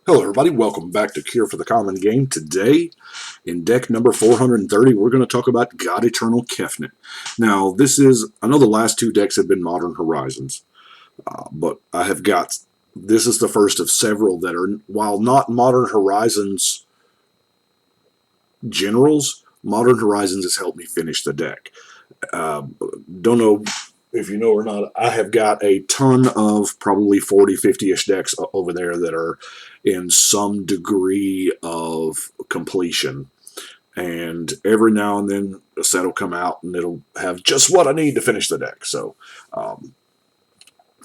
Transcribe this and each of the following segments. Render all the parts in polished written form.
Hello everybody, welcome back to Cure for the Common Game. Today, in deck number 430, we're going to talk about God Eternal Kefnet. Now, I know the last two decks have been Modern Horizons, but this is the first of several that are, while not Modern Horizons generals, Modern Horizons has helped me finish the deck. Don't know if you know or not, I have got a ton of probably 40, 50-ish decks over there that are in some degree of completion. And every now and then a set will come out and it'll have just what I need to finish the deck. So,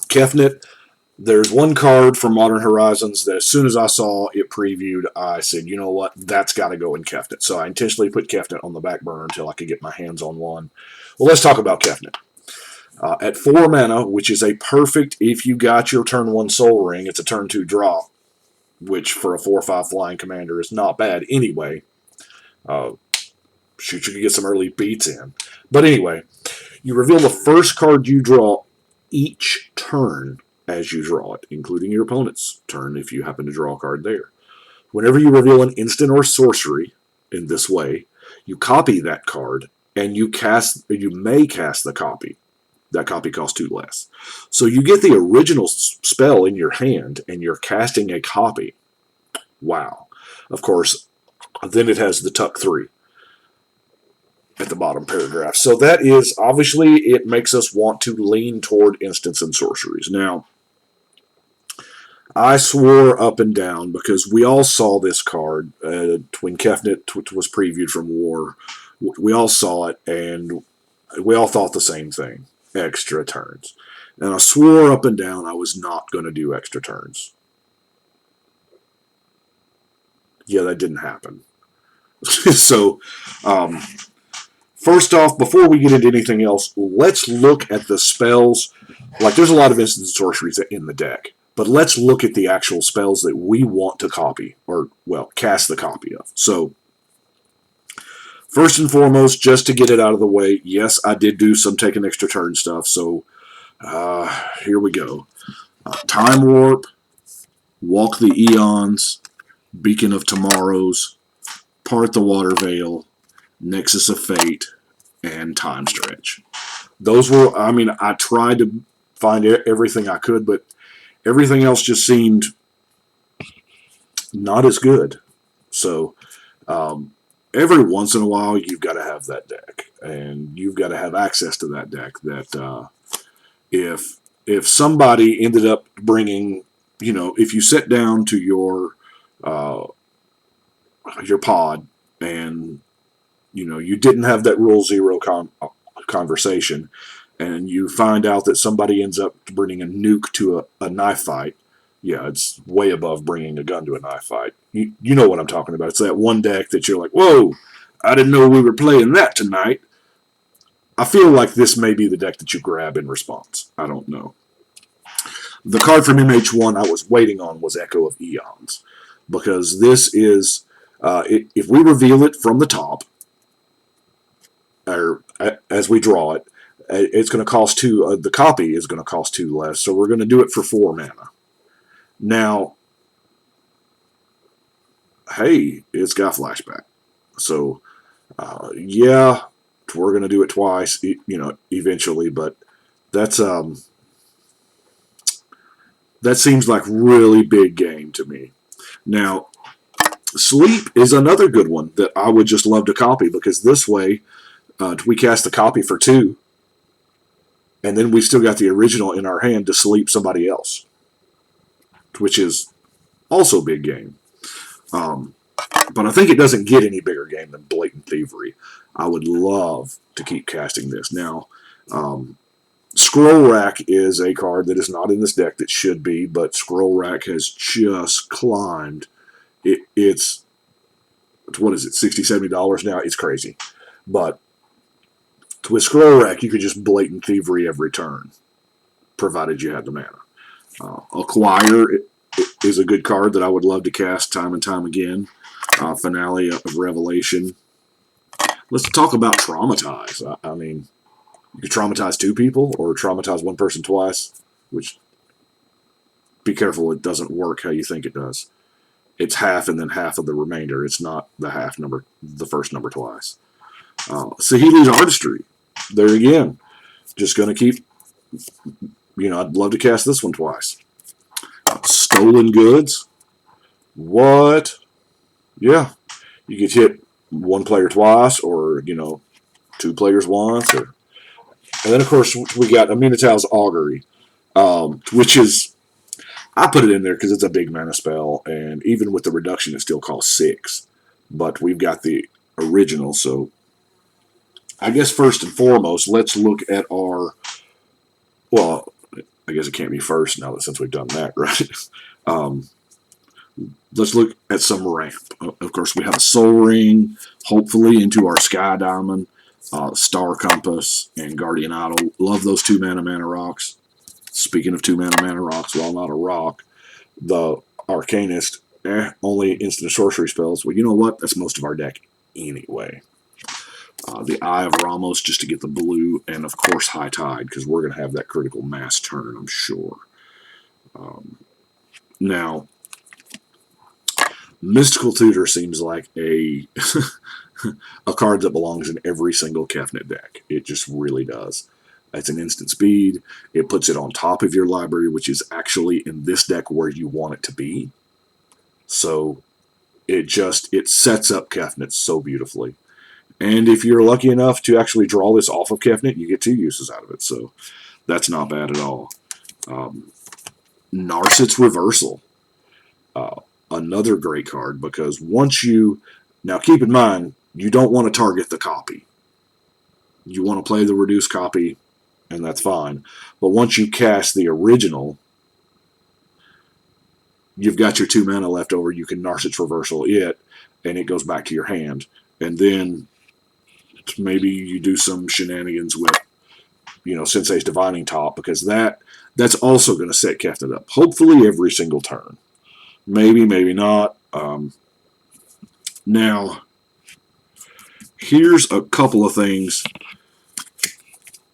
Kefnet, there's one card from Modern Horizons that as soon as I saw it previewed, I said, you know what, that's got to go in Kefnet. So I intentionally put Kefnet on the back burner until I could get my hands on one. Well, let's talk about Kefnet. At 4 mana, which is a perfect, if you got your turn 1 Soul Ring, it's a turn 2 draw, which for a 4/5 flying commander is not bad anyway. Shoot, you could get some early beats in. But anyway, you reveal the first card you draw each turn as you draw it, including your opponent's turn if you happen to draw a card there. Whenever you reveal an instant or sorcery in this way, you copy that card and you may cast the copy. That copy costs 2 less. So you get the original spell in your hand, and you're casting a copy. Wow. Of course, then it has the tuck 3 at the bottom paragraph. So that is, obviously, it makes us want to lean toward instants and sorceries. Now, I swore up and down, because we all saw this card when Kefnet was previewed from War. We all saw it, and we all thought the same thing. Extra turns. And I swore up and down I was not going to do extra turns. Yeah, that didn't happen. So, first off, before we get into anything else, let's look at the spells. Like, there's a lot of instant sorceries in the deck, but let's look at the actual spells that we want to copy, or, well, cast the copy of. So, first and foremost, just to get it out of the way, yes, I did do some taking extra turn stuff, so here we go. Time Warp, Walk the Eons, Beacon of Tomorrows, Part the Water Veil, Nexus of Fate, and Time Stretch. Those were, I mean, I tried to find everything I could, but everything else just seemed not as good. So, every once in a while, you've got to have that deck, and you've got to have access to that deck. That if somebody ended up bringing, if you sit down to your pod and you didn't have that rule 0 conversation, and you find out that somebody ends up bringing a nuke to a knife fight. Yeah, it's way above bringing a gun to a knife fight. You know what I'm talking about. It's that one deck that you're like, whoa, I didn't know we were playing that tonight. I feel like this may be the deck that you grab in response. I don't know. The card from MH1 I was waiting on was Echo of Eons, because this is, if we reveal it from the top, or as we draw it, it's going to cost 2, the copy is going to cost 2 less, so we're going to do it for 4 mana. Now, hey, it's got flashback. So, yeah, we're going to do it twice, eventually, but that's, that seems like really big game to me. Now, Sleep is another good one that I would just love to copy, because this way, we cast the copy for 2, and then we've still got the original in our hand to sleep somebody else, which is also big game. But I think it doesn't get any bigger game than Blatant Thievery. I would love to keep casting this. Now, Scroll Rack is a card that is not in this deck that should be, but Scroll Rack has just climbed. It's what is it, $60, $70 now? It's crazy. But with Scroll Rack, you could just Blatant Thievery every turn, provided you had the mana. Acquire is a good card that I would love to cast time and time again. Finale of Revelation. Let's talk about Traumatize. I mean, you could traumatize 2 people or traumatize 1 person twice, which, be careful, it doesn't work how you think it does. It's half and then half of the remainder. It's not the half number, the first number twice. Saheeli's Artistry. There again. Just going to keep, I'd love to cast this one twice. Stolen Goods. What? Yeah. You get hit one player twice or, two players once. And then, of course, we got Aminatau's Augury, which is, I put it in there because it's a big mana spell, and even with the reduction, it still costs 6. But we've got the original, so I guess first and foremost, let's look at our, well, I guess it can't be first now that since we've done that, right? Let's look at some ramp. Of course, we have a Soul Ring, hopefully into our Sky Diamond, Star Compass, and Guardian Idol. Love those 2 mana rocks. Speaking of 2 mana rocks, while not a rock, the Arcanist, only instant sorcery spells. Well, you know what? That's most of our deck anyway. The Eye of Ramos just to get the blue, and of course High Tide, because we're going to have that critical mass turn, I'm sure. Now, Mystical Tutor seems like a card that belongs in every single Kefnet deck. It just really does. It's an instant speed. It puts it on top of your library, which is actually in this deck where you want it to be. So it sets up Kefnet so beautifully. And if you're lucky enough to actually draw this off of Kefnet, you get 2 uses out of it. So that's not bad at all. Narset's Reversal. Another great card because now keep in mind, you don't want to target the copy. You want to play the reduced copy, and that's fine. But once you cast the original, you've got your 2 mana left over. You can Narset's Reversal it, and it goes back to your hand. And then maybe you do some shenanigans with, Sensei's Divining Top, because that's also going to set Kefnet up. Hopefully every single turn. Maybe, maybe not. Now, here's a couple of things.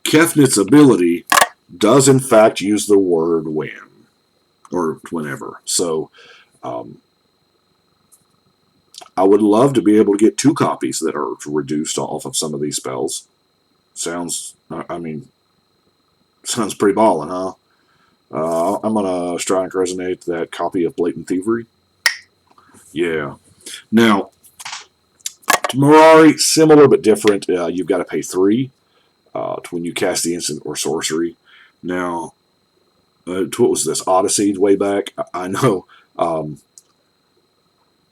Kefnet's ability does, in fact, use the word when, or whenever. So, I would love to be able to get 2 copies that are reduced off of some of these spells. Sounds pretty ballin', huh? I'm going to Strike Resonate that copy of Blatant Thievery. Yeah. Now, Mirari, similar but different. You've got to pay 3 when you cast the instant or sorcery. Now, what was this? Odyssey way back? I know.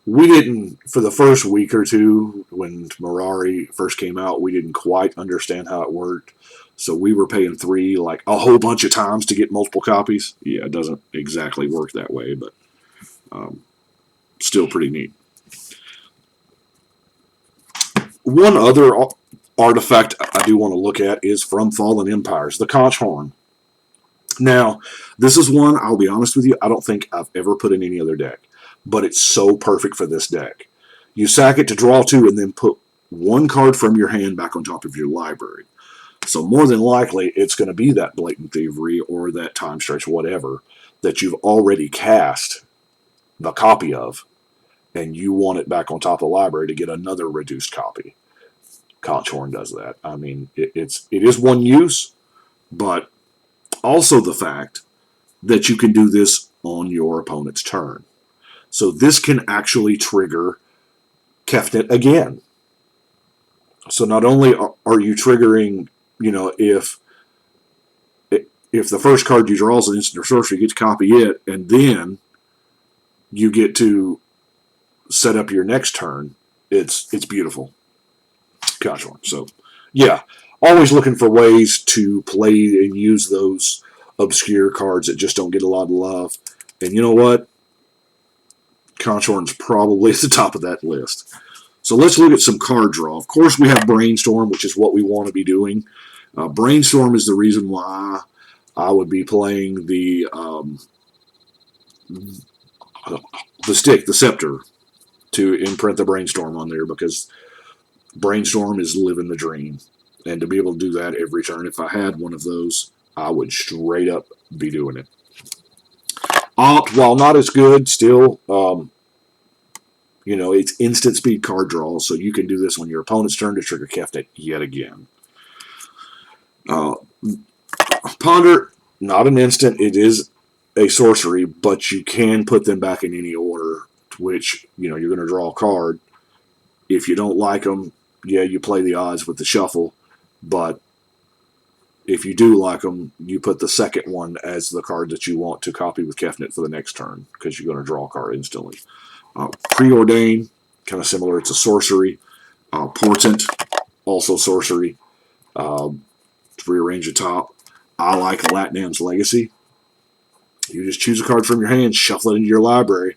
We didn't, for the first week or two, when Mirari first came out, we didn't quite understand how it worked. So we were paying 3 like a whole bunch of times to get multiple copies. Yeah, it doesn't exactly work that way, but still pretty neat. One other artifact I do want to look at is from Fallen Empires, the Conch Horn. Now, this is one, I'll be honest with you, I don't think I've ever put in any other deck, but it's so perfect for this deck. You sack it to draw 2 and then put 1 card from your hand back on top of your library. So more than likely, it's going to be that Blatant Thievery or that Time Stretch, whatever, that you've already cast the copy of, and you want it back on top of the library to get another reduced copy. Conch Horn does that. I mean, it is one use, but also the fact that you can do this on your opponent's turn. So this can actually trigger Kefnet again. So not only are you triggering, if the first card you draw is an instant or sorcery, you get to copy it, and then you get to set up your next turn. It's beautiful. Conch Horn. So, yeah, always looking for ways to play and use those obscure cards that just don't get a lot of love. And you know what? Conch Horn's probably at the top of that list. So let's look at some card draw. Of course, we have Brainstorm, which is what we want to be doing. Brainstorm is the reason why I would be playing the stick, the scepter, to imprint the Brainstorm on there, because Brainstorm is living the dream. And to be able to do that every turn, if I had one of those, I would straight up be doing it. While not as good, still You know, it's instant speed card draw, so you can do this on your opponent's turn to trigger Kefnet yet again. Ponder, not an instant. It is a sorcery, but you can put them back in any order, which, you know, you're going to draw a card. If you don't like them, yeah, you play the odds with the shuffle, but if you do like them, you put the second one as the card that you want to copy with Kefnet for the next turn, because you're going to draw a card instantly. Preordain, kind of similar. It's a sorcery. Portent, also sorcery. To rearrange the top. I like Latnam's Legacy. You just choose a card from your hand, shuffle it into your library.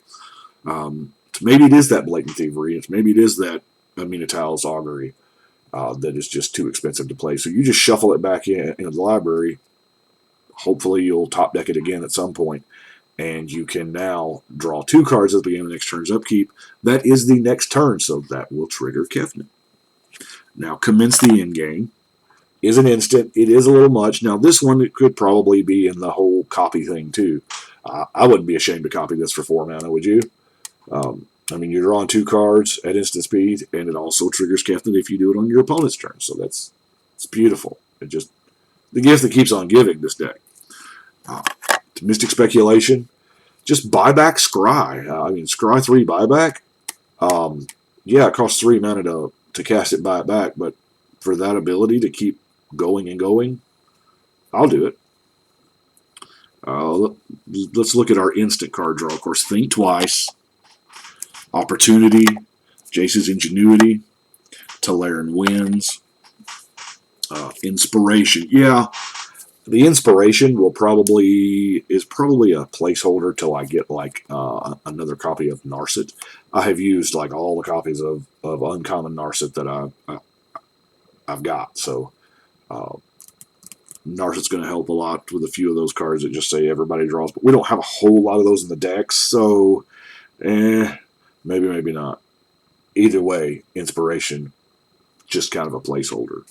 Maybe it is that Blatant Thievery. Maybe it is that Amina-Tile's Augury that is just too expensive to play. So you just shuffle it back in the library. Hopefully you'll top deck it again at some point. And you can now draw 2 cards at the beginning of the next turn's upkeep. That is the next turn, so that will trigger Kefnet. Now, Commence the Endgame is an instant. It is a little much. Now, this one it could probably be in the whole copy thing, too. I wouldn't be ashamed to copy this for 4 mana, would you? You're drawing 2 cards at instant speed, and it also triggers Kefnet if you do it on your opponent's turn. So it's beautiful. It just the gift that keeps on giving, this deck. Mystic Speculation. Just buy back Scry. Scry 3 buyback. Yeah, it costs 3 mana to cast it, buy it back, but for that ability to keep going and going, I'll do it. Let's look at our instant card draw. Of course, Think Twice, Opportunity, Jace's Ingenuity, Teleran Winds, Inspiration. Yeah, the Inspiration is probably a placeholder till I get another copy of Narset. I have used all the copies of Uncommon Narset that I've got, so Narset's going to help a lot with a few of those cards that just say everybody draws, but we don't have a whole lot of those in the deck, so maybe not. Either way, Inspiration, just kind of a placeholder.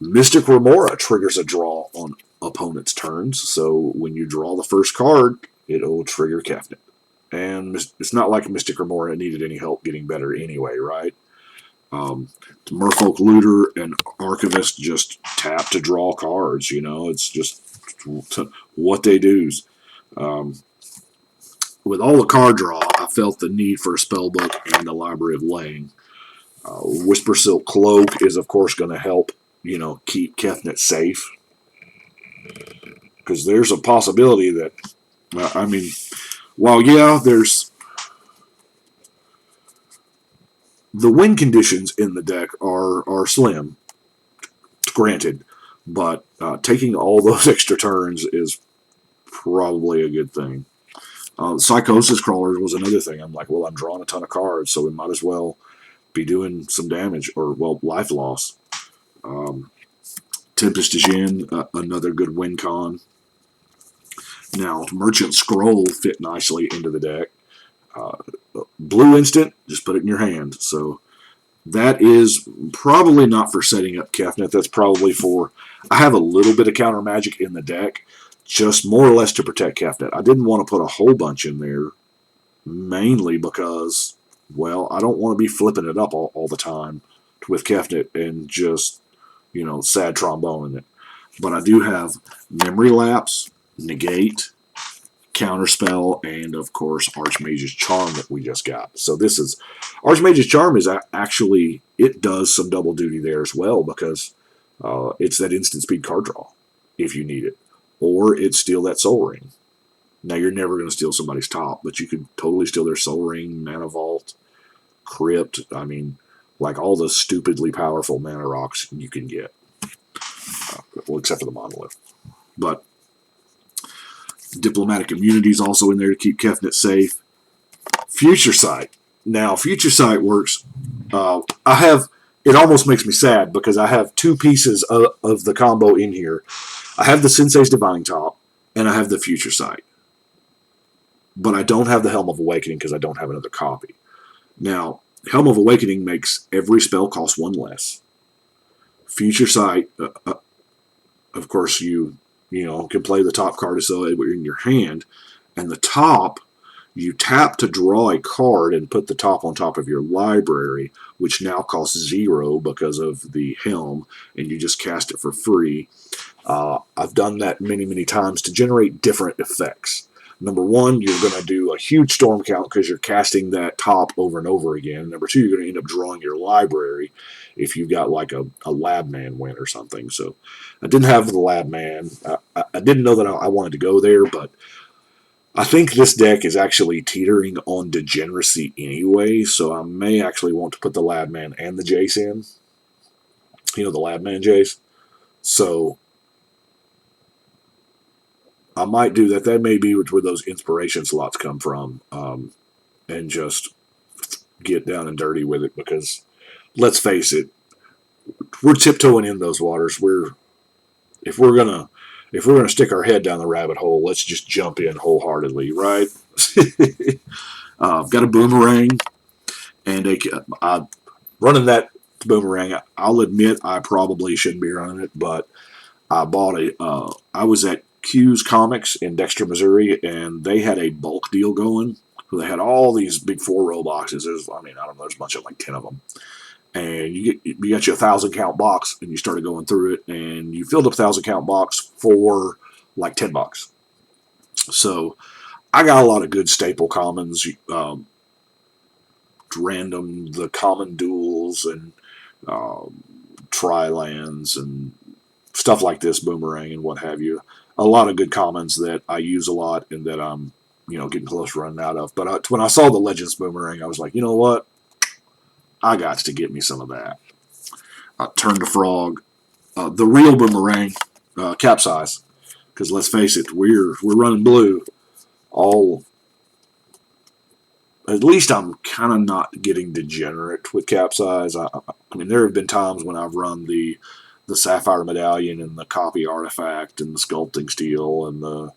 Mystic Remora triggers a draw on opponent's turns, so when you draw the first card, it'll trigger Kefnet. And it's not like Mystic Remora needed any help getting better anyway, right? Merfolk Looter and Archivist just tap to draw cards, it's just what they do. With all the card draw, I felt the need for a spellbook and a Library of Lane. Whisper Silk Cloak is, of course, going to help, keep Kefnet safe. Because there's a possibility that, there's the win conditions in the deck are slim, granted, but taking all those extra turns is probably a good thing. Psychosis Crawlers was another thing. I'm drawing a ton of cards, so we might as well be doing some damage, or, life loss. Tempest Djinn, another good win con. Now, Merchant Scroll fit nicely into the deck. Blue instant, just put it in your hand. So that is probably not for setting up Kefnet. That's probably for... I have a little bit of counter magic in the deck, just more or less to protect Kefnet. I didn't want to put a whole bunch in there, mainly because, I don't want to be flipping it up all the time with Kefnet and just, sad trombone in it. But I do have Memory Lapse, Negate, Counterspell, and of course Archmage's Charm that we just got. So this is Archmage's Charm is actually, it does some double duty there as well, because it's that instant speed card draw if you need it, or it's steal that Soul Ring. Now you're never going to steal somebody's top, but you could totally steal their Soul Ring, Mana Vault, Crypt. All the stupidly powerful mana rocks you can get, except for the Monolith. But Diplomatic Immunity is also in there to keep Kefnet safe. Future Sight. Now, Future Sight works. It almost makes me sad because I have 2 pieces of the combo in here. I have the Sensei's Divine Top, and I have the Future Sight. But I don't have the Helm of Awakening because I don't have another copy. Now, Helm of Awakening makes every spell cost 1 less. Future Sight, of course, you can play the top card as though it were in your hand, and the top You tap to draw a card and put the top on top of your library, which now costs 0 because of the helm, and you just cast it for free. I've done that many, many times to generate different effects. Number one, you're going to do a huge storm count because you're casting that top over and over again. Number two, you're going to end up drawing your library if you've got like a lab man win or something. So I didn't have the lab man. I didn't know that I wanted to go there, but I think this deck is actually teetering on degeneracy anyway, so I may actually want to put the lab man and the Jace in. You know, the lab man Jace. So I might do that. That may be where those inspiration slots come from, and just get down and dirty with it. Because let's face it, we're tiptoeing in those waters. If we're gonna stick our head down the rabbit hole, let's just jump in wholeheartedly, right? I've got a boomerang, and running that boomerang. I'll admit I probably shouldn't be running it, but I bought I was at Q's Comics in Dexter, Missouri, and they had a bulk deal going. So they had all these big 4-row boxes. I don't know, there's a bunch of like 10 of them. And you got your 1,000 count box, and you started going through it, and you filled up a 1,000 count box for like $10. So I got a lot of good staple commons, random the common duels and tri-lands and stuff like this, boomerang and what have you. A lot of good commons that I use a lot and that I'm getting close to running out of. But when I saw the Legends boomerang, I was like, you know what? I got to get me some of that. Turn to frog, the real boomerang, capsize. Because let's face it, we're running blue. At least I'm kind of not getting degenerate with capsize. I mean, there have been times when I've run the sapphire medallion and the copy artifact and the sculpting steel and the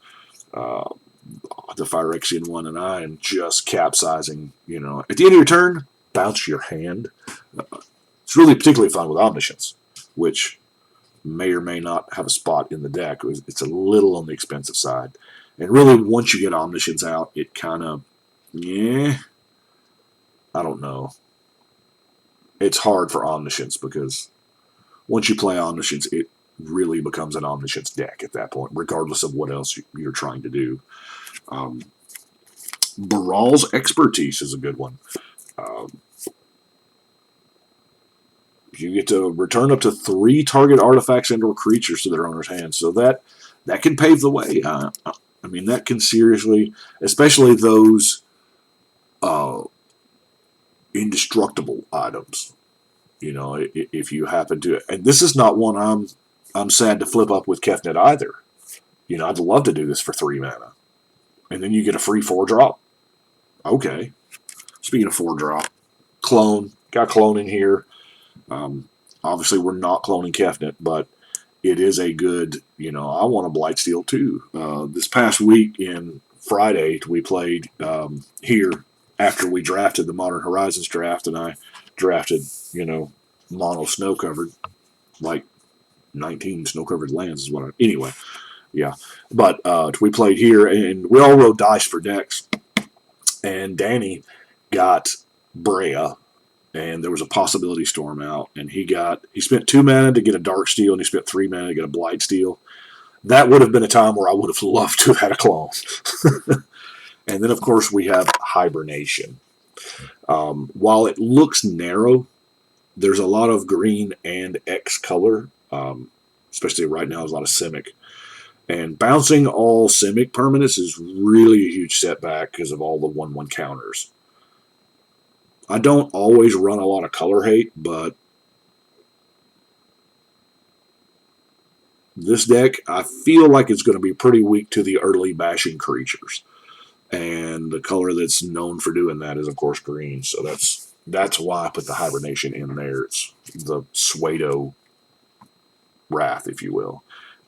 Phyrexian one, and I am just capsizing. At the end of your turn, bounce your hand. It's really particularly fun with Omniscience, which may or may not have a spot in the deck. It's a little on the expensive side. And really, once you get Omniscience out, it kind of, I don't know. It's hard for Omniscience because once you play Omniscience, it really becomes an Omniscience deck at that point, regardless of what else you're trying to do. Baral's Expertise is a good one. You get to return up to 3 target artifacts and/or creatures to their owner's hand, so that can pave the way. I mean, that can seriously, especially those indestructible items. If you happen to, and this is not one I'm sad to flip up with Kefnet either. I'd love to do this for 3 mana, and then you get a free 4-drop. Okay. Speaking of 4-drop, clone, got clone in here. Obviously, we're not cloning Kefnet, but it is a good, I want a Blightsteel too. This past week in Friday, we played here after we drafted the Modern Horizons draft, and I drafted, mono snow-covered, like 19 snow-covered lands is what anyway, yeah. But we played here, and we all rolled dice for decks, and Danny got Brea, and there was a Possibility Storm out, and he spent 2 mana to get a Darksteel, and he spent 3 mana to get a Blightsteel. That would have been a time where I would have loved to have had a clone. And then, of course, we have Hibernation. While it looks narrow, there's a lot of green and X color, especially right now, there's a lot of Simic. And bouncing all Simic permanents is really a huge setback because of all the 1/1 counters. I don't always run a lot of color hate, but this deck, I feel like it's going to be pretty weak to the early bashing creatures. And the color that's known for doing that is, of course, green. So that's why I put the Hibernation in there. It's the Pseudo Wrath, if you will.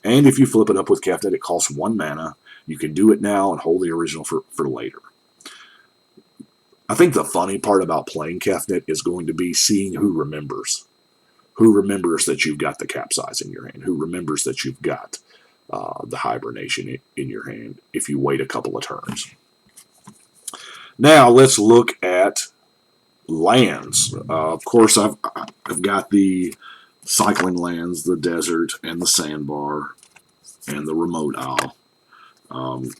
And if you flip it up with Kefnet, it costs 1 mana. You can do it now and hold the original for later. I think the funny part about playing Kefnet is going to be seeing who remembers. Who remembers that you've got the Capsize in your hand? Who remembers that you've got the Hibernation in your hand if you wait a couple of turns? Now let's look at lands. Of course, I've got the cycling lands, the desert, and the sandbar, and the remote isle.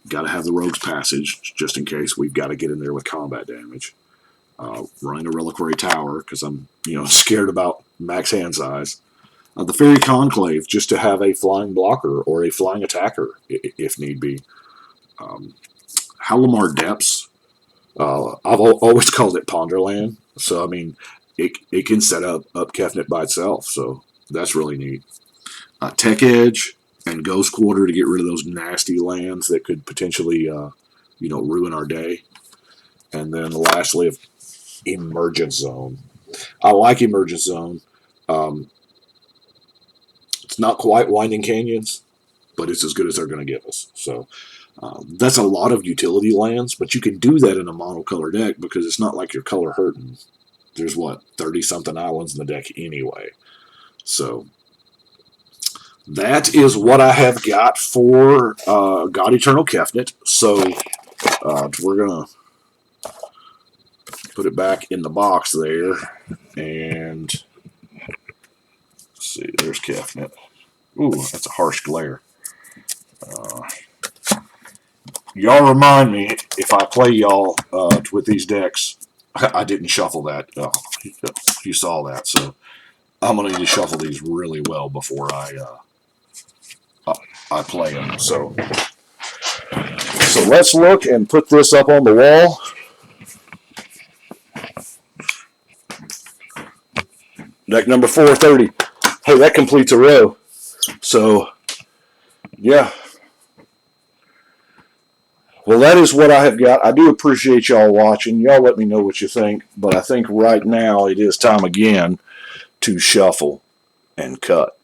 Got to have the rogue's passage just in case we've got to get in there with combat damage. Running a reliquary tower because I'm scared about max hand size. The fairy conclave just to have a flying blocker or a flying attacker if need be. Halimar Depths. I've always called it Ponderland. So I mean, it can set up Kefnet by itself. So that's really neat. Tech Edge and Ghost Quarter to get rid of those nasty lands that could potentially, ruin our day. And then lastly, Emergence Zone. I like Emergence Zone. It's not quite Winding Canyons, but it's as good as they're going to give us. So that's a lot of utility lands, but you can do that in a monocolor deck because it's not like you're color hurting. There's 30-something islands in the deck anyway. So that is what I have got for God Eternal Kefnet. So we're going to put it back in the box there. And let's see, there's Kefnet. Ooh, that's a harsh glare. Y'all remind me if I play y'all with these decks. I didn't shuffle that. You saw that, so I'm going to need to shuffle these really well before I play them. So let's look and put this up on the wall. Deck number 430. Hey, that completes a row. So, yeah. Well, that is what I have got. I do appreciate y'all watching. Y'all let me know what you think. But I think right now it is time again to shuffle and cut.